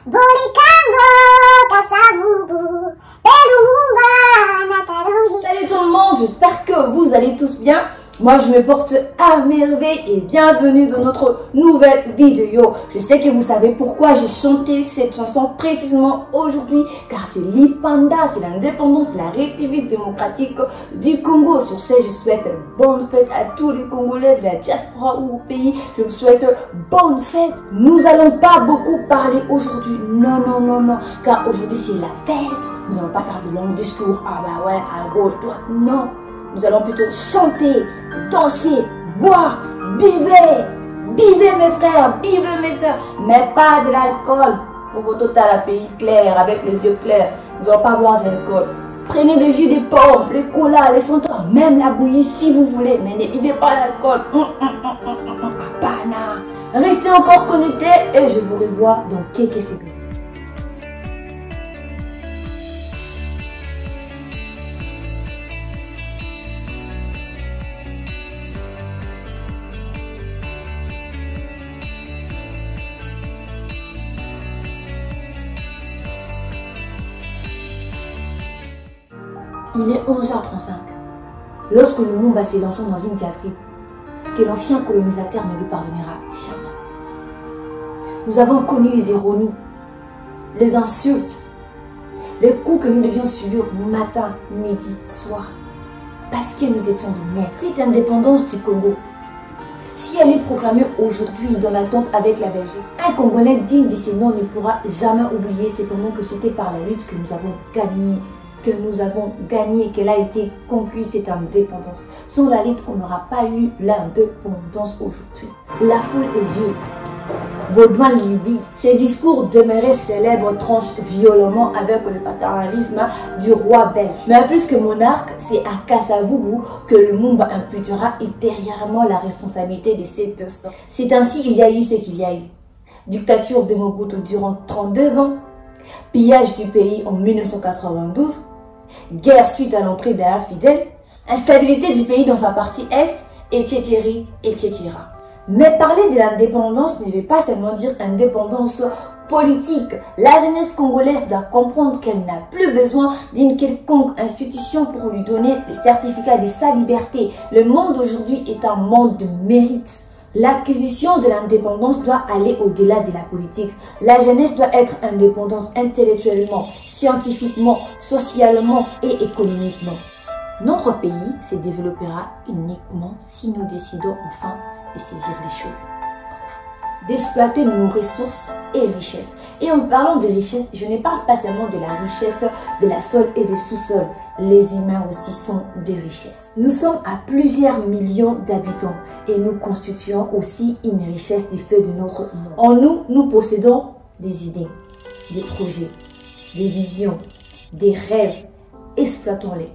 Salut tout le monde, j'espère que vous allez tous bien. Moi je me porte à merveille et bienvenue dans notre nouvelle vidéo. Je sais que vous savez pourquoi j'ai chanté cette chanson précisément aujourd'hui, car c'est l'Ipanda, c'est l'indépendance de la République démocratique du Congo. Sur ce, je souhaite bonne fête à tous les Congolais de la diaspora ou au pays. Je vous souhaite bonne fête. Nous allons pas beaucoup parler aujourd'hui, non, car aujourd'hui c'est la fête. Nous allons pas faire de longs discours, ah bah ouais, à gauche, droite, non. Nous allons plutôt chanter, danser, boire, buvez mes frères, buvez mes soeurs, mais pas de l'alcool. Pour vos total à pays clair, avec les yeux clairs, nous n'allons pas boire de l'alcool. Prenez le jus des pommes, les colas, les fantômes, même la bouillie si vous voulez, mais ne buvez pas d'alcool. Restez encore connectés et je vous revois dans quelques secondes. Il est 11h35, lorsque le Lumumba s'est lancé dans une diatribe que l'ancien colonisateur ne lui pardonnera jamais. Nous avons connu les ironies, les insultes, les coups que nous devions subir matin, midi, soir, parce que nous étions de naître. Cette indépendance du Congo, si elle est proclamée aujourd'hui dans l'attente avec la Belgique, un Congolais digne de ces noms ne pourra jamais oublier cependant que c'était par la lutte que nous avons gagné, qu'elle a été conclue cette indépendance. Sans la lutte, on n'aura pas eu l'indépendance aujourd'hui. La foule exulte. Baudouin Libye, ses discours demeuraient célèbres, tranchent violemment avec le paternalisme du roi belge. Mais plus que monarque, c'est à Kasavubu que le Lumumba imputera ultérieurement la responsabilité de cette sorte. C'est ainsi il y a eu ce qu'il y a eu. Dictature de Mobutu durant 32 ans, pillage du pays en 1992, guerre suite à l'entrée d'Al Fidel, instabilité du pays dans sa partie est, etc. Mais parler de l'indépendance ne veut pas seulement dire indépendance politique. La jeunesse congolaise doit comprendre qu'elle n'a plus besoin d'une quelconque institution pour lui donner les certificats de sa liberté. Le monde aujourd'hui est un monde de mérite. L'acquisition de l'indépendance doit aller au-delà de la politique. La jeunesse doit être indépendante intellectuellement, scientifiquement, socialement et économiquement. Notre pays se développera uniquement si nous décidons enfin de saisir les choses, d'exploiter nos ressources et richesses. Et en parlant de richesse, je ne parle pas seulement de la richesse de la sol et des sous-sols. Les humains aussi sont des richesses. Nous sommes à plusieurs millions d'habitants et nous constituons aussi une richesse du fait de notre nom. En nous, nous possédons des idées, des projets, des visions, des rêves. Exploitons-les.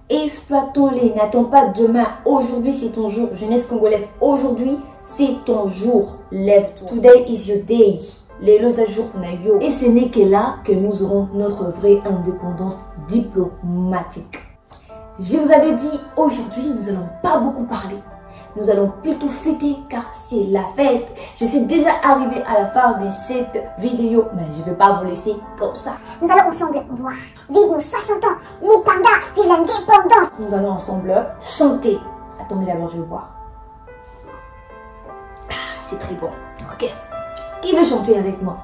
Exploitons-les. N'attends pas demain. Aujourd'hui, c'est ton jour. Jeunesse congolaise, aujourd'hui, c'est ton jour. Lève-toi. Today is your day. Et ce n'est que là que nous aurons notre vraie indépendance diplomatique. Je vous avais dit, aujourd'hui, nous n'allons pas beaucoup parler. Nous allons plutôt fêter car c'est la fête. Je suis déjà arrivée à la fin de cette vidéo, mais je ne vais pas vous laisser comme ça. Nous allons ensemble boire, vivre nos 60 ans, l'Ipanda, vive l'indépendance. Nous allons ensemble chanter. Attendez d'abord, je vais boire. Ah, c'est très bon. Ok. Qui veut chanter avec moi?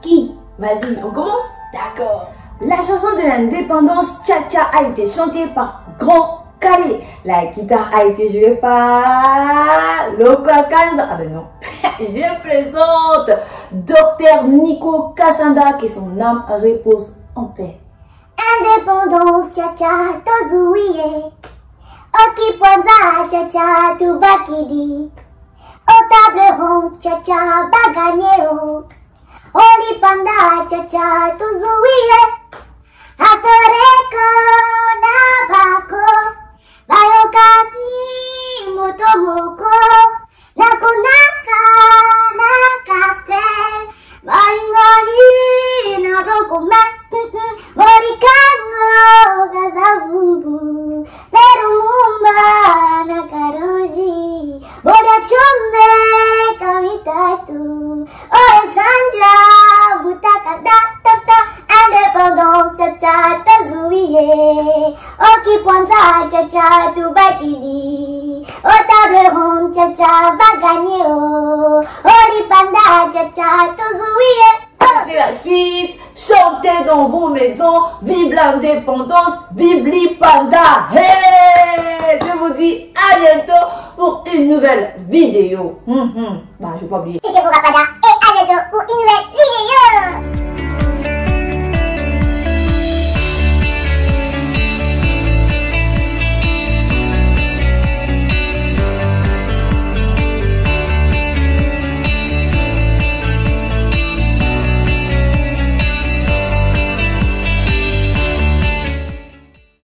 Qui? Vas-y, on commence? D'accord. La chanson de l'indépendance Tcha-Tcha a été chantée par Grand Carré. La guitare a été jouée par Lokakanza. Ah ben non. Je présente Dr Nico Kassanda, que son âme repose en paix. Indépendance, Tcha-Tcha, tozuiye. Oki Pwanza, Tcha-Tcha, tubakidi. Au table ronde, Tcha-Tcha, baganeo. Olipanda, Tcha-Tcha, tuzuiye. Asoreko, nabako. Bayokani, motomoko. Nakunaka, na cartel. Baringani, na rokoma. Morikano, gazavubu. Lerumumba, na karoji. Boda chombe, kamitatu. Oe sanja, panda, tcha-tcha, tout batidi. Au table ronde, tcha-tcha, va gagner, oh. Oh, les pandas, tcha-tcha, tout zouillé. C'est la suite. Chantez dans vos maisons. Vive l'indépendance. Vive les pandas. Hey! Je vous dis à bientôt pour une nouvelle vidéo. Bah, je vais pas oublier. C'était pour Panda et à bientôt pour une nouvelle